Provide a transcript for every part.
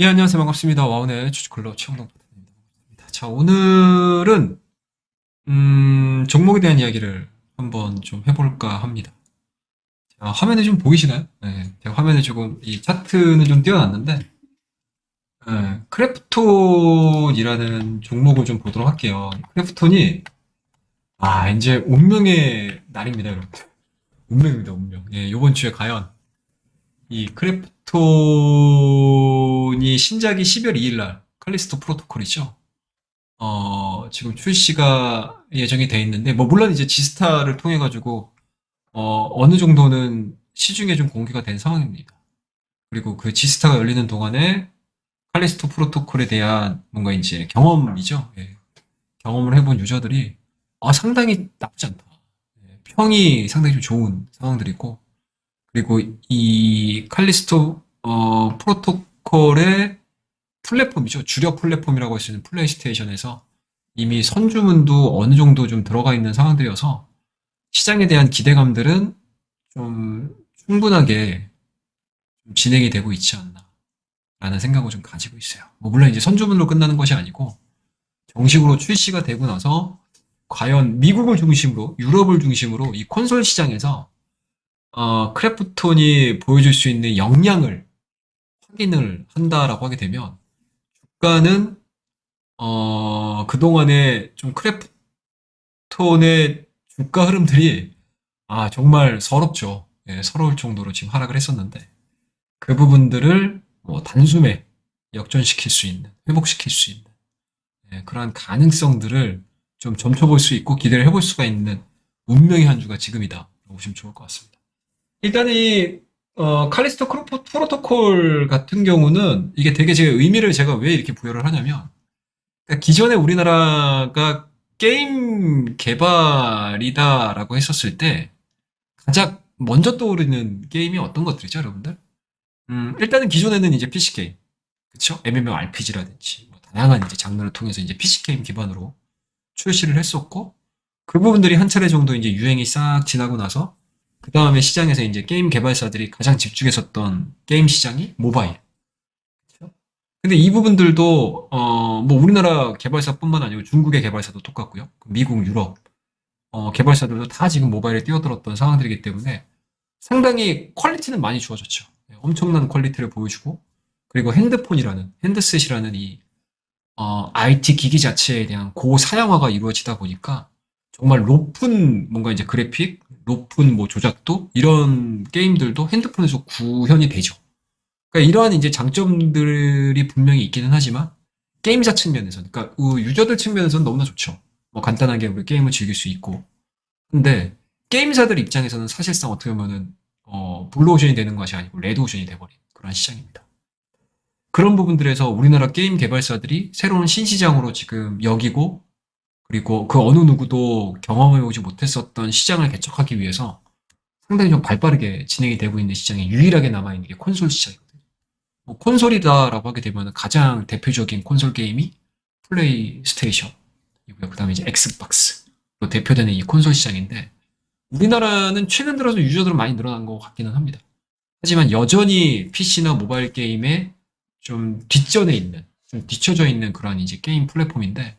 예, 안녕하세요. 반갑습니다. 와운의 주주클럽 최영동 파트너입니다. 반갑습니다. 자, 오늘은, 종목에 대한 이야기를 한번 좀 해볼까 합니다. 자, 화면에 좀 보이시나요? 네, 제가 화면에 조금, 이 차트는 좀 띄워놨는데, 크래프톤이라는 종목을 좀 보도록 할게요. 크래프톤이, 이제 운명의 날입니다, 여러분. 운명입니다, 운명. 예, 요번 주에 과연, 이 크래프톤이 신작이 12월 2일 날, 칼리스토 프로토콜이죠. 지금 출시가 예정이 돼 있는데, 뭐, 물론 이제 지스타를 통해가지고, 어느 정도는 시중에 좀 공개가 된 상황입니다. 그리고 그 지스타가 열리는 동안에 칼리스토 프로토콜에 대한 뭔가 이제 경험이죠. 예. 경험을 해본 유저들이, 상당히 나쁘지 않다. 예, 평이 상당히 좀 좋은 상황들이고, 그리고 이 칼리스토, 프로토콜의 플랫폼이죠. 주력 플랫폼이라고 할 수 있는 플레이스테이션에서 이미 선주문도 어느 정도 좀 들어가 있는 상황들이어서 시장에 대한 기대감들은 좀 충분하게 좀 진행이 되고 있지 않나 라는 생각을 좀 가지고 있어요. 뭐 물론 이제 선주문으로 끝나는 것이 아니고 정식으로 출시가 되고 나서 과연 미국을 중심으로 유럽을 중심으로 이 콘솔 시장에서 크래프톤이 보여줄 수 있는 역량을 확인을 한다라고 하게 되면 주가는 그동안에 좀 크래프톤의 주가 흐름들이, 정말 서럽죠. 예, 서러울 정도로 지금 하락을 했었는데, 그 부분들을 뭐 단숨에 역전시킬 수 있는, 회복시킬 수 있는, 그러한 가능성들을 좀 점쳐볼 수 있고 기대를 해볼 수가 있는 운명의 한 주가 지금이다. 보시면 좋을 것 같습니다. 일단 칼리스토 프로토콜 같은 경우는 이게 되게 제가 의미를 제가 왜 이렇게 부여를 하냐면, 그러니까 기존에 우리나라가 게임 개발이다라고 했었을 때 가장 먼저 떠오르는 게임이 어떤 것들이죠, 여러분들? 일단은 기존에는 이제 PC 게임, 그쵸? MMORPG라든지 뭐 다양한 이제 장르를 통해서 이제 PC 게임 기반으로 출시를 했었고, 그 부분들이 한 차례 정도 이제 유행이 싹 지나고 나서 그 다음에 시장에서 이제 게임 개발사들이 가장 집중했었던 게임 시장이 모바일. 그쵸? 근데 이 부분들도 뭐 우리나라 개발사뿐만 아니고 중국의 개발사도 똑같고요. 미국, 유럽 개발사들도 다 지금 모바일에 뛰어들었던 상황들이기 때문에 상당히 퀄리티는 많이 좋아졌죠. 네, 엄청난 퀄리티를 보여주고, 그리고 핸드셋이라는 이 IT 기기 자체에 대한 고사양화가 이루어지다 보니까 정말 높은 뭔가 이제 그래픽, 높은 뭐 조작도 이런 게임들도 핸드폰에서 구현이 되죠. 그러니까 이러한 이제 장점들이 분명히 있기는 하지만 게임자 측면에서, 그러니까 유저들 측면에서는 너무나 좋죠. 뭐 간단하게 우리 게임을 즐길 수 있고. 근데 게임사들 입장에서는 사실상 어떻게 보면은 블루오션이 되는 것이 아니고 레드오션이 돼버린 그런 시장입니다. 그런 부분들에서 우리나라 게임 개발사들이 새로운 신시장으로 지금 여기고, 그리고 그 어느 누구도 경험해보지 못했었던 시장을 개척하기 위해서 상당히 좀 발빠르게 진행이 되고 있는 시장에 유일하게 남아있는 게 콘솔 시장이거든요. 뭐 콘솔이다라고 하게 되면 가장 대표적인 콘솔 게임이 플레이스테이션이고요. 그 다음에 이제 엑스박스로 대표되는 이 콘솔 시장인데, 우리나라는 최근 들어서 유저들은 많이 늘어난 것 같기는 합니다. 하지만 여전히 PC나 모바일 게임에 좀 뒷전에 있는, 좀 뒤쳐져 있는 그런 이제 게임 플랫폼인데,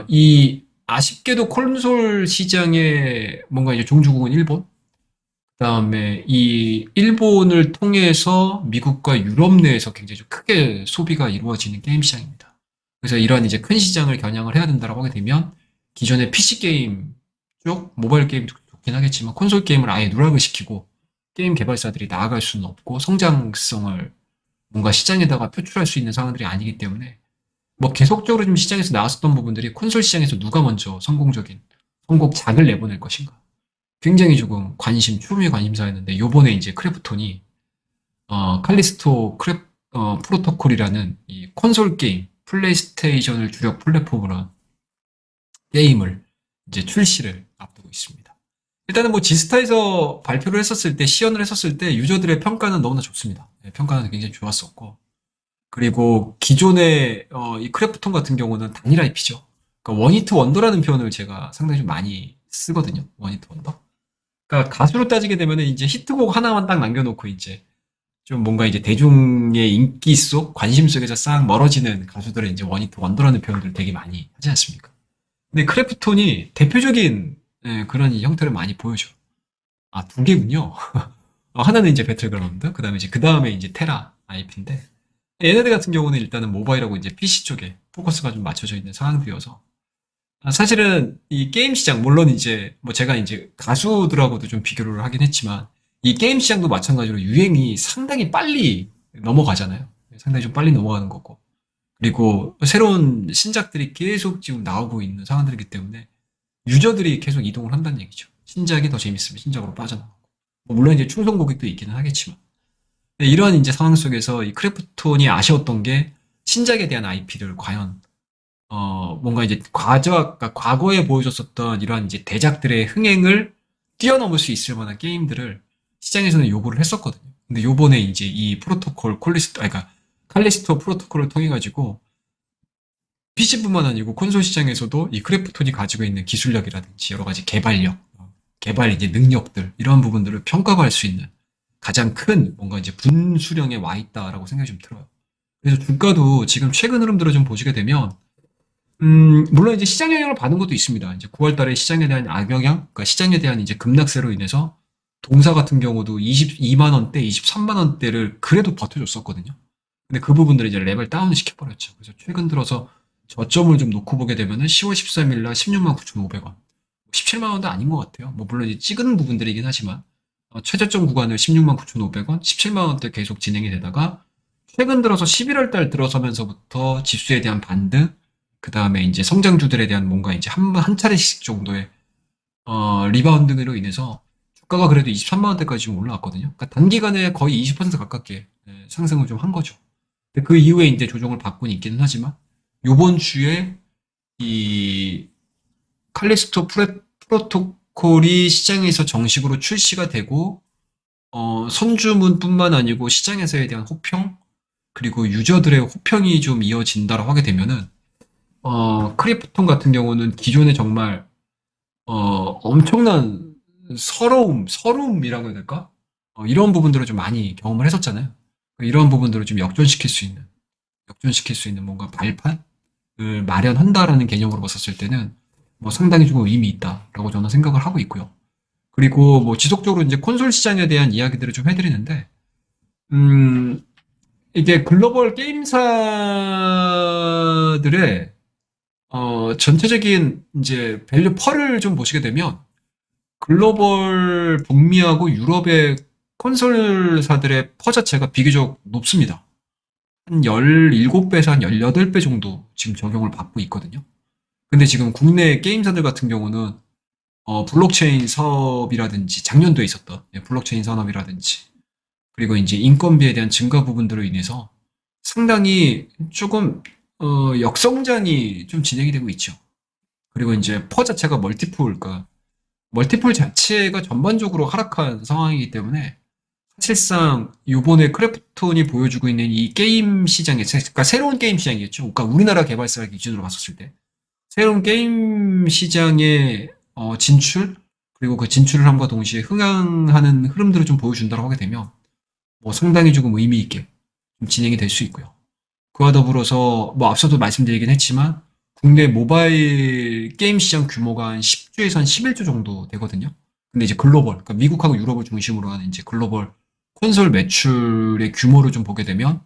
이 아쉽게도 콘솔 시장에 뭔가 이제 종주국은 일본, 그다음에 이 일본을 통해서 미국과 유럽 내에서 굉장히 좀 크게 소비가 이루어지는 게임 시장입니다. 그래서 이러한 이제 큰 시장을 겨냥을 해야 된다라고 하게 되면 기존의 PC 게임 쪽, 모바일 게임도 좋긴 하겠지만 콘솔 게임을 아예 누락을 시키고 게임 개발사들이 나아갈 수는 없고 성장성을 뭔가 시장에다가 표출할 수 있는 상황들이 아니기 때문에 뭐 계속적으로 좀 시장에서 나왔었던 부분들이 콘솔 시장에서 누가 먼저 성공적인 선곡작을 내보낼 것인가. 굉장히 조금 초미의 관심사였는데 요번에 이제 크래프톤이 칼리스토 프로토콜이라는 이 콘솔 게임 플레이스테이션을 주력 플랫폼으로 한 게임을 이제 출시를 앞두고 있습니다. 일단은 뭐 지스타에서 발표를 했었을 때 시연을 했었을 때 유저들의 평가는 너무나 좋습니다. 네, 평가는 굉장히 좋았었고, 그리고 기존의 이 크래프톤 같은 경우는 단일 IP죠. 그러니까 원히트 원더라는 표현을 제가 상당히 좀 많이 쓰거든요. 원히트 원더. 그러니까 가수로 따지게 되면 이제 히트곡 하나만 딱 남겨놓고 이제 좀 뭔가 이제 대중의 인기 속, 관심 속에서 싹 멀어지는 가수들의 이제 원더라는 표현들을 되게 많이 하지 않습니까? 근데 크래프톤이 대표적인 예, 그런 형태를 많이 보여줘. 아, 두 개군요. 하나는 이제 배틀그라운드, 그 다음에 이제 테라 IP인데, 얘네들 같은 경우는 일단은 모바일하고 이제 PC 쪽에 포커스가 좀 맞춰져 있는 상황들이어서, 사실은 이 게임 시장, 물론 이제 뭐 제가 이제 가수들하고도 좀 비교를 하긴 했지만, 이 게임 시장도 마찬가지로 유행이 상당히 빨리 넘어가잖아요. 상당히 좀 빨리 넘어가는 거고. 그리고 새로운 신작들이 계속 지금 나오고 있는 상황들이기 때문에 유저들이 계속 이동을 한다는 얘기죠. 신작이 더 재밌으면 신작으로 빠져나가고. 뭐 물론 이제 충성 고객도 있기는 하겠지만. 이런 이제 상황 속에서 이 크래프톤이 아쉬웠던 게 신작에 대한 IP를 과연 뭔가 이제 그러니까 과거에 보여줬었던 이러한 이제 대작들의 흥행을 뛰어넘을 수 있을 만한 게임들을 시장에서는 요구를 했었거든요. 근데 요번에 이제 이 프로토콜 그러니까 칼리스토 프로토콜을 통해 가지고 PC뿐만 아니고 콘솔 시장에서도 이 크래프톤이 가지고 있는 기술력이라든지 여러 가지 개발력, 개발 이제 능력들 이런 부분들을 평가할 수 있는 가장 큰 뭔가 이제 분수령에 와 있다라고 생각이 좀 들어요. 그래서 주가도 지금 최근 흐름들을 좀 보시게 되면 물론 이제 시장 영향을 받은 것도 있습니다. 이제 9월 달에 시장에 대한 악영향, 그러니까 시장에 대한 이제 급락세로 인해서 동사 같은 경우도 22만 원대, 23만 원대를 그래도 버텨줬었거든요. 근데 그 부분들을 이제 레벨 다운 시켜버렸죠. 그래서 최근 들어서 저점을 좀 놓고 보게 되면은 10월 13일 날 16만 9,500원. 17만 원도 아닌 것 같아요. 뭐 물론 이제 찍은 부분들이긴 하지만 최저점 구간을 16만 9,500원, 17만 원대 계속 진행이 되다가 최근 들어서 11월 달 들어서면서부터 지수에 대한 반등, 그 다음에 이제 성장주들에 대한 뭔가 이제 한 차례씩 정도의 리바운딩으로 인해서 주가가 그래도 23만 원대까지 좀 올라왔거든요. 그러니까 단기간에 거의 20% 가깝게 상승을 좀 한 거죠. 근데 그 이후에 이제 조정을 받고는 있기는 하지만 요번 주에 이 칼리스토 프로토콜이 시장에서 정식으로 출시가 되고 선주문뿐만 아니고 시장에서에 대한 호평 그리고 유저들의 호평이 좀 이어진다라고 하게 되면은 크리프톤 같은 경우는 기존에 정말 엄청난 서러움이라고 해야 될까? 이런 부분들을 좀 많이 경험을 했었잖아요. 이런 부분들을 좀 역전시킬 수 있는 뭔가 발판을 마련한다라는 개념으로 봤었을 때는 뭐 상당히 좀 의미 있다라고 저는 생각을 하고 있고요. 그리고 뭐 지속적으로 이제 콘솔 시장에 대한 이야기들을 좀 해드리는데, 음, 이게 글로벌 게임사들의 전체적인 이제 밸류 펄을 좀 보시게 되면 글로벌 북미하고 유럽의 콘솔사들의 퍼 자체가 비교적 높습니다. 한 17배에서 한 18배 정도 지금 적용을 받고 있거든요. 근데 지금 국내 게임사들 같은 경우는 블록체인 사업이라든지 작년도에 있었던 블록체인 산업이라든지 그리고 이제 인건비에 대한 증가 부분들로 인해서 상당히 조금 역성장이 좀 진행이 되고 있죠. 그리고 이제 퍼 자체가 그러니까 멀티풀 자체가 전반적으로 하락한 상황이기 때문에 사실상 요번에 크래프톤이 보여주고 있는 이 게임 시장에 그러니까 새로운 게임 시장이겠죠. 그러니까 우리나라 개발사 기준으로 봤었을 때 새로운 게임 시장의 진출 그리고 그 진출을 함과 동시에 흥행하는 흐름들을 좀 보여준다고 하게 되면 뭐 상당히 조금 의미 있게 좀 진행이 될 수 있고요. 그와 더불어서 뭐 앞서도 말씀드리긴 했지만 국내 모바일 게임 시장 규모가 한 10조에서 한 11조 정도 되거든요. 근데 이제 글로벌, 그러니까 미국하고 유럽을 중심으로 하는 이제 글로벌 콘솔 매출의 규모를 좀 보게 되면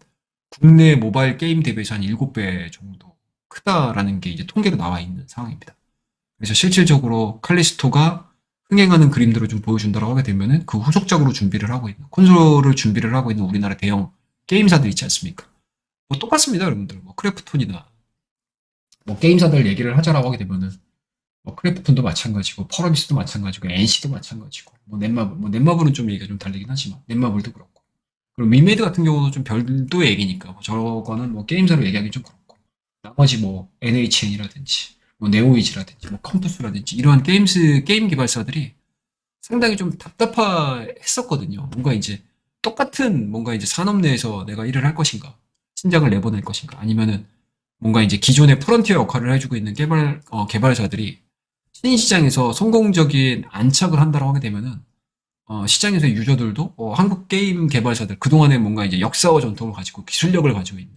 국내 모바일 게임 대비해서 한 7배 정도 크다라는 게 이제 통계로 나와 있는 상황입니다. 그래서 실질적으로 칼리스토가 흥행하는 그림들을 좀 보여준다고 하게 되면은 그 후속작으로 준비를 하고 있는 콘솔을 준비를 하고 있는 우리나라 대형 게임사들 있지 않습니까? 뭐 똑같습니다, 여러분들. 뭐 크래프톤이나 뭐 게임사들 얘기를 하자라고 하게 되면은 뭐 크래프톤도 마찬가지고 퍼러비스도 마찬가지고 NC도 마찬가지고 뭐 넷마블은 좀 얘기가 좀 다르긴 하지만 넷마블도 그렇고 그리고 위메이드 같은 경우는 좀 별도의 얘기니까 뭐 저거는 뭐 게임사로 얘기하기 좀 그렇고 나머지 뭐 NHN이라든지 뭐 네오이즈라든지 뭐 컴투스라든지 이러한 게임 개발사들이 상당히 좀 답답했었거든요. 뭔가 이제 똑같은 뭔가 이제 산업 내에서 내가 일을 할 것인가, 신작을 내보낼 것인가, 아니면은 뭔가 이제 기존의 프론티어 역할을 해주고 있는 개발사들이 신시장에서 성공적인 안착을 한다고 하게 되면은 시장에서의 유저들도 한국 게임 개발사들 그동안에 뭔가 이제 역사와 전통을 가지고 기술력을 가지고 있는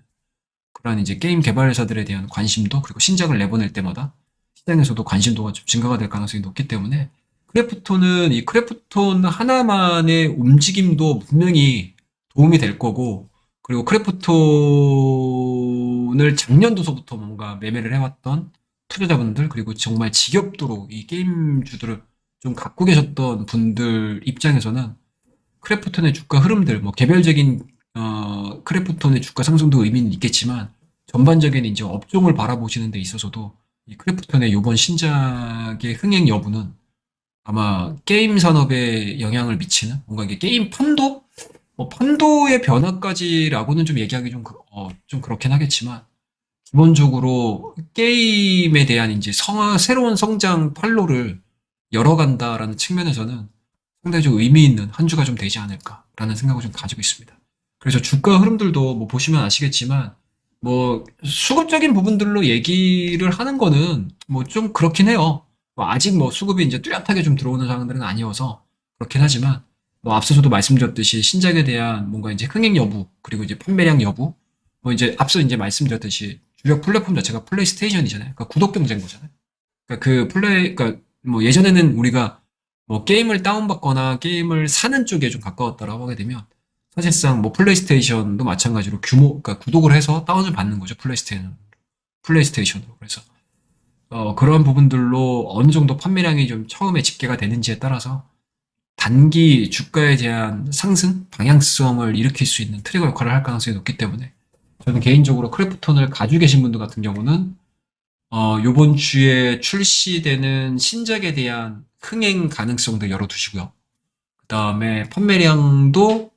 그런 이제 게임 개발사들에 대한 관심도 그리고 신작을 내보낼 때마다 시장에서도 관심도가 좀 증가가 될 가능성이 높기 때문에 크래프톤은 이 크래프톤 하나만의 움직임도 분명히 도움이 될 거고 그리고 크래프톤을 작년도서부터 뭔가 매매를 해왔던 투자자분들 그리고 정말 지겹도록 이 게임주들을 좀 갖고 계셨던 분들 입장에서는 크래프톤의 주가 흐름들, 뭐 개별적인 크래프톤의 주가 상승도 의미는 있겠지만 전반적인 이제 업종을 바라보시는 데 있어서도 이 크래프톤의 이번 신작의 흥행 여부는 아마 게임 산업에 영향을 미치는 뭔가 이게 게임 판도? 뭐 판도의 변화까지라고는 좀 얘기하기 좀 그렇긴 하겠지만 기본적으로 게임에 대한 이제 새로운 성장 판로를 열어간다라는 측면에서는 상당히 좀 의미 있는 한 주가 좀 되지 않을까라는 생각을 좀 가지고 있습니다. 그래서 주가 흐름들도 뭐 보시면 아시겠지만 뭐 수급적인 부분들로 얘기를 하는 거는 뭐 좀 그렇긴 해요. 뭐 아직 뭐 수급이 이제 뚜렷하게 좀 들어오는 상황들은 아니어서 그렇긴 하지만 뭐 앞서서도 말씀드렸듯이 신작에 대한 뭔가 이제 흥행 여부 그리고 이제 판매량 여부 뭐 이제 앞서 이제 말씀드렸듯이 주력 플랫폼 자체가 플레이스테이션이잖아요. 그러니까 구독 경쟁 거잖아요. 그러니까 그러니까 뭐 예전에는 우리가 뭐 게임을 다운받거나 게임을 사는 쪽에 좀 가까웠다라고 하게 되면 사실상 뭐 플레이스테이션도 마찬가지로 그러니까 구독을 해서 다운을 받는 거죠. 플레이스테이션으로. 그래서 그런 부분들로 어느 정도 판매량이 좀 처음에 집계가 되는지에 따라서 단기 주가에 대한 상승, 방향성을 일으킬 수 있는 트리거 역할을 할 가능성이 높기 때문에 저는 개인적으로 크래프톤을 가지고 계신 분들 같은 경우는 요번 주에 출시되는 신작에 대한 흥행 가능성도 열어두시고요. 그 다음에 판매량도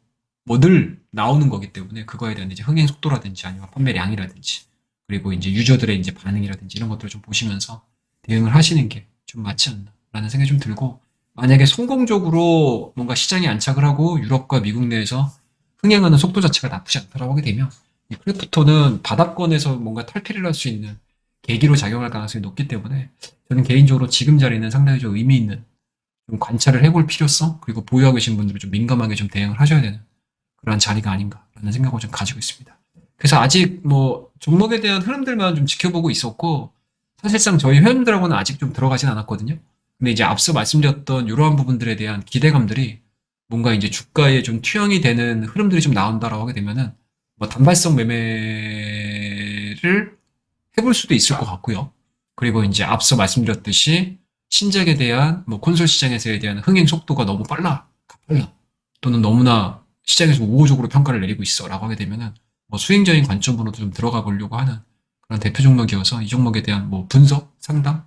뭐 늘 나오는 거기 때문에 그거에 대한 이제 흥행 속도라든지 아니면 판매량이라든지 그리고 이제 유저들의 이제 반응이라든지 이런 것들을 좀 보시면서 대응을 하시는 게 좀 맞지 않나라는 생각이 좀 들고 만약에 성공적으로 뭔가 시장에 안착을 하고 유럽과 미국 내에서 흥행하는 속도 자체가 나쁘지 않다라고 하게 되면 이 크래프톤은 바닥권에서 뭔가 탈피를 할 수 있는 계기로 작용할 가능성이 높기 때문에 저는 개인적으로 지금 자리는 상당히 좀 의미 있는 좀 관찰을 해볼 필요성 그리고 보유하고 계신 분들은 좀 민감하게 좀 대응을 하셔야 되는 그런 자리가 아닌가라는 생각을 좀 가지고 있습니다. 그래서 아직 뭐 종목에 대한 흐름들만 좀 지켜보고 있었고 사실상 저희 회원들하고는 아직 좀 들어가진 않았거든요. 근데 이제 앞서 말씀드렸던 이러한 부분들에 대한 기대감들이 뭔가 이제 주가에 좀 투영이 되는 흐름들이 좀 나온다라고 하게 되면은 뭐 단발성 매매를 해볼 수도 있을 것 같고요. 그리고 이제 앞서 말씀드렸듯이 신작에 대한 뭐 콘솔 시장에서에 대한 흥행 속도가 너무 가빨라 또는 너무나 시장에서 우호적으로 평가를 내리고 있어라고 하게 되면은 뭐 수익적인 관점으로도 좀 들어가 보려고 하는 그런 대표 종목이어서 이 종목에 대한 뭐 분석, 상담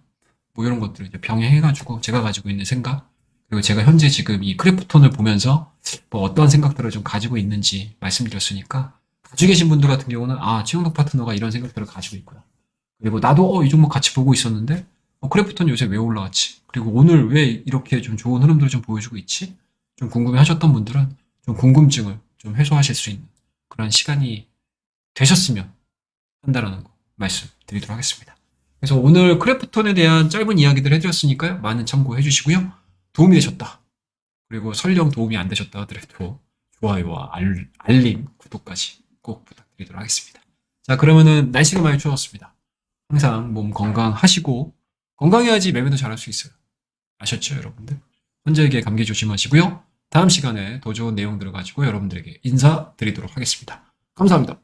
뭐 이런 것들을 이제 병행해가지고 제가 가지고 있는 생각 그리고 제가 현재 지금 이 크래프톤을 보면서 뭐 어떤 생각들을 좀 가지고 있는지 말씀드렸으니까 가지고 계신 분들 같은 경우는 아 최영덕 파트너가 이런 생각들을 가지고 있구나. 그리고 나도 이 종목 같이 보고 있었는데 크래프톤 요새 왜 올라왔지? 그리고 오늘 왜 이렇게 좀 좋은 흐름들을 좀 보여주고 있지? 좀 궁금해 하셨던 분들은 좀 궁금증을 좀 해소하실 수 있는 그런 시간이 되셨으면 한다라는 거 말씀드리도록 하겠습니다. 그래서 오늘 크래프톤에 대한 짧은 이야기들 해드렸으니까요. 많은 참고해 주시고요. 도움이 되셨다. 그리고 설령 도움이 안 되셨다 하더라도 좋아요와 알림, 구독까지 꼭 부탁드리도록 하겠습니다. 자, 그러면은 날씨가 많이 추웠습니다. 항상 몸 건강하시고 건강해야지 매매도 잘할 수 있어요. 아셨죠, 여러분들? 환절기에 감기 조심하시고요. 다음 시간에 더 좋은 내용들을 가지고 여러분들에게 인사드리도록 하겠습니다. 감사합니다.